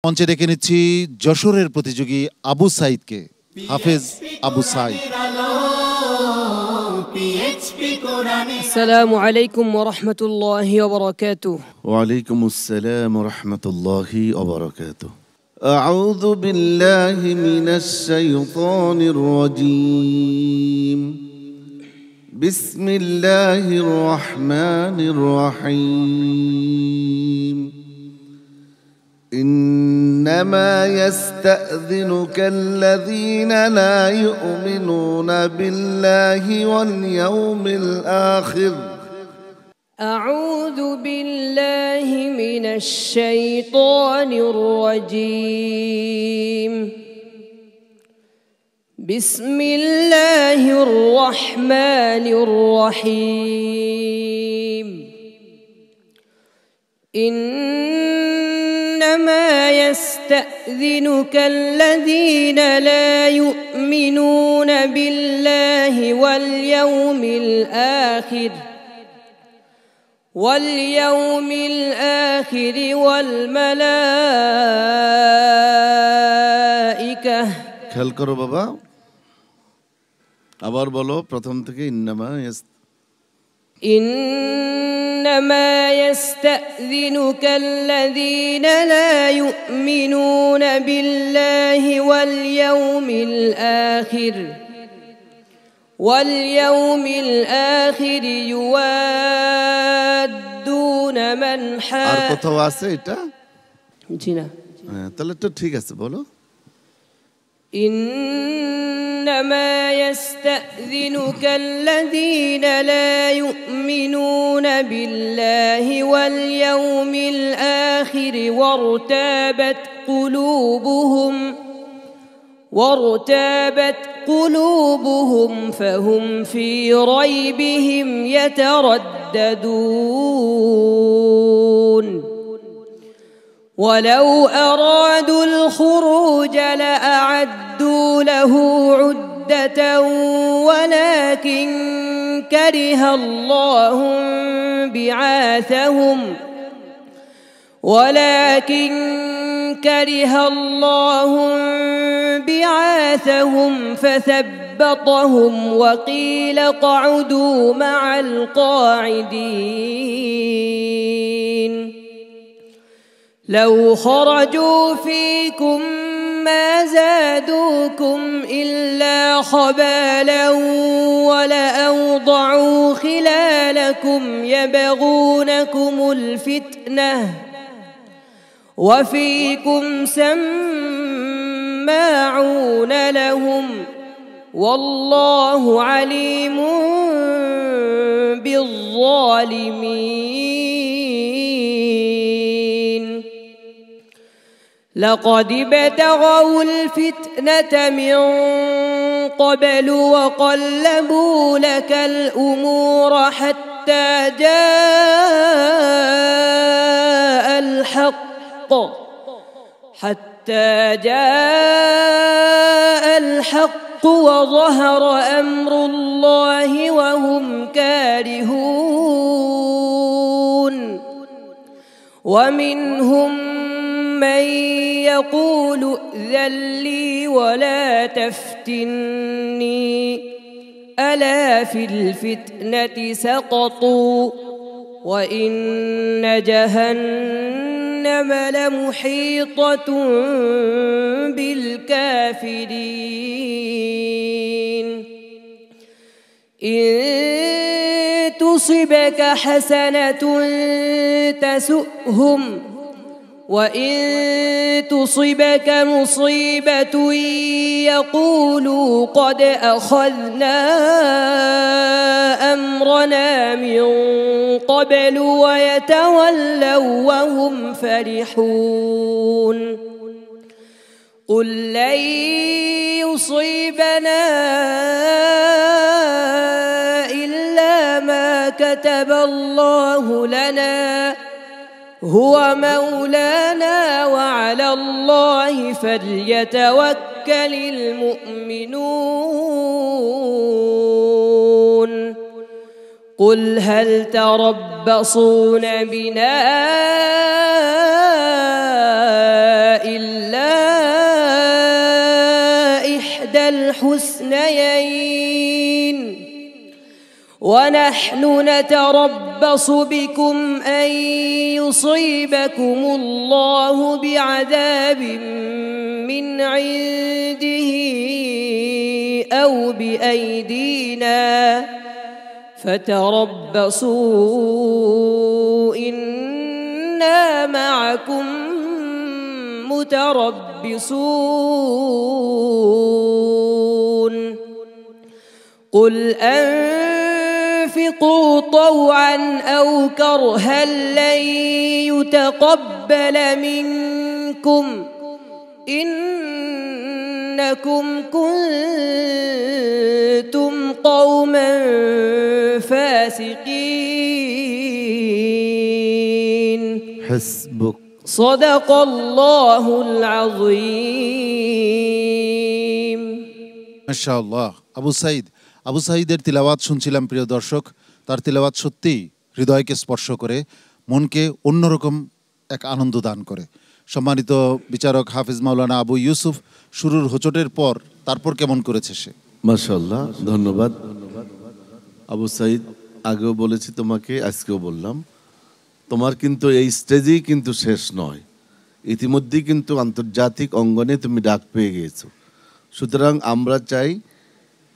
মঞ্চে ডেকে নিচ্ছি যশোরের প্রতিযোগী আবু সাইদকে। হাফেজ আবু সাইদ। আসসালামু আলাইকুম ওয়া রাহমাতুল্লাহি ওয়া বারাকাতুহু। ওয়া আলাইকুমুস সালাম ওয়া রাহমাতুল্লাহি ওয়া বারাকাতুহু। আউযু বিল্লাহি মিনাশ শাইতানির রাজীম। বিসমিল্লাহির রহমানির রহিম। إنما يستأذنك الذين لا يؤمنون بالله واليوم الآخر. أعوذ بالله من الشيطان الرجيم. بسم الله الرحمن الرحيم. إنما يستأذنك الذين لا يؤمنون بالله واليوم الآخر والملائكة. খেয়াল করো বাবা, আবার বলো প্রথম থেকে। إنما يستأذنك الذين لا يؤمنون بالله واليوم الآخر يوادون من আর কোথাও আছে এটা? জি না। তাহলে তো ঠিক আছে, বলো। إنما يستأذنك الذين لا يؤمنون بالله واليوم الآخر وارتابت قلوبهم فهم في ريبهم يترددون. ولو أرادوا الخروج لأعدوا له عدة ولكن كره الله بعاثهم فثبطهم وقيل اقعدوا مع القاعدين. لو خرجوا فيكم ما زادوكم إلا خبالا ولأوضعوا خلالكم يبغونكم الفتنة وفيكم سماعون لهم والله عليم بالظالمين. لقد ابتغوا الفتنة من قبل وقلبوا لك الأمور حتى جاء الحق وظهر أمر الله وهم كارهون. ومنهم من يقول ائذن لي ولا تفتني ألا في الفتنة سقطوا وإن جهنم لمحيطة بالكافرين. إن تصبك حسنة تسؤهم وإن تصبك مصيبة يقولوا قد أخذنا أمرنا من قبل ويتولوا وهم فرحون. قل لن يصيبنا إلا ما كتب الله لنا هو مولانا وعلى الله فليتوكل المؤمنون. قل هل تربصون بنا إلا إحدى الحسنيين ونحن نتربص بكم أن يصيبكم الله بعذاب من عنده أو بأيدينا فتربصوا إنا معكم متربصون قل أنفقوا طوعا أو كرها لن يتقبل منكم إنكم كنتم قوما فاسقين حسبك صدق الله العظيم মাশাআল্লাহ। আবু সাঈদের তিলাওয়াত শুনছিলাম প্রিয় দর্শক। তার তিলাওয়াত সত্যিই হৃদয়কে স্পর্শ করে, মনকে অন্যরকম এক আনন্দ দান করে। সম্মানিত বিচারক হাফিজ মাওলানা আবু ইউসুফ, শুরুর হোঁচটের পর তারপর কেমন করেছে সে? মাশাআল্লাহ, ধন্যবাদ আবু সাঈদ। আগেও বলেছি তোমাকে, আজকেও বললাম, তোমার কিন্তু এই স্টেজেই কিন্তু শেষ নয়, ইতিমধ্যেই কিন্তু আন্তর্জাতিক অঙ্গনে তুমি ডাক পেয়ে গিয়েছো। সুতরাং আমরা চাই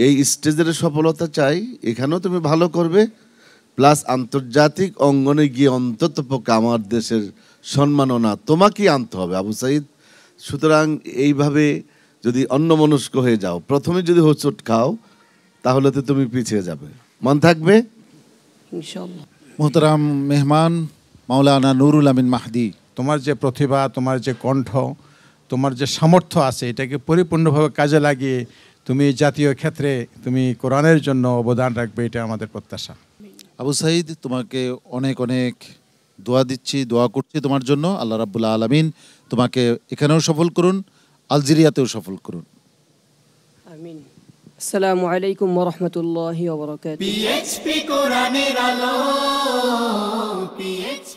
এই স্টেজের সফলতা চাই, এখানেও তুমি ভালো করবে, প্লাস আন্তর্জাতিক অঙ্গনে গিয়ে অন্ততপক্ষে আমার দেশের সম্মাননা তোমাকেই আনতে হবে আবু সাঈদ। সুতরাং এইভাবে যদি অন্যমনস্ক হয়ে যাও, প্রথমে যদি হোঁচট খাও, তাহলে তো তুমি পিছিয়ে যাবে। মন থাকবে ইনশাআল্লাহ। মোহতারাম মেহমান মাওলানা নুরুল আমিন মাহদি, তোমার যে প্রতিভা, তোমার যে কণ্ঠ, তোমার যে সামর্থ্য আছে, এটাকে পরিপূর্ণভাবে কাজে লাগিয়ে তুমি জাতীয় ক্ষেত্রে তুমি কোরআনের জন্য অবদান রাখবে, এটা আমাদের প্রত্যাশা। আবু সাঈদ, তোমাকে অনেক অনেক দোয়া দিচ্ছি, দোয়া করছি তোমার জন্য। আল্লাহ রাব্বুল আলামিন তোমাকে এখানেও সফল করুন, আলজেরিয়াতেও সফল করুন। আমিন। আসসালামু আলাইকুম ওয়া রাহমাতুল্লাহি ওয়া বারাকাতুহু। PHP কোরআনের আলো, PHP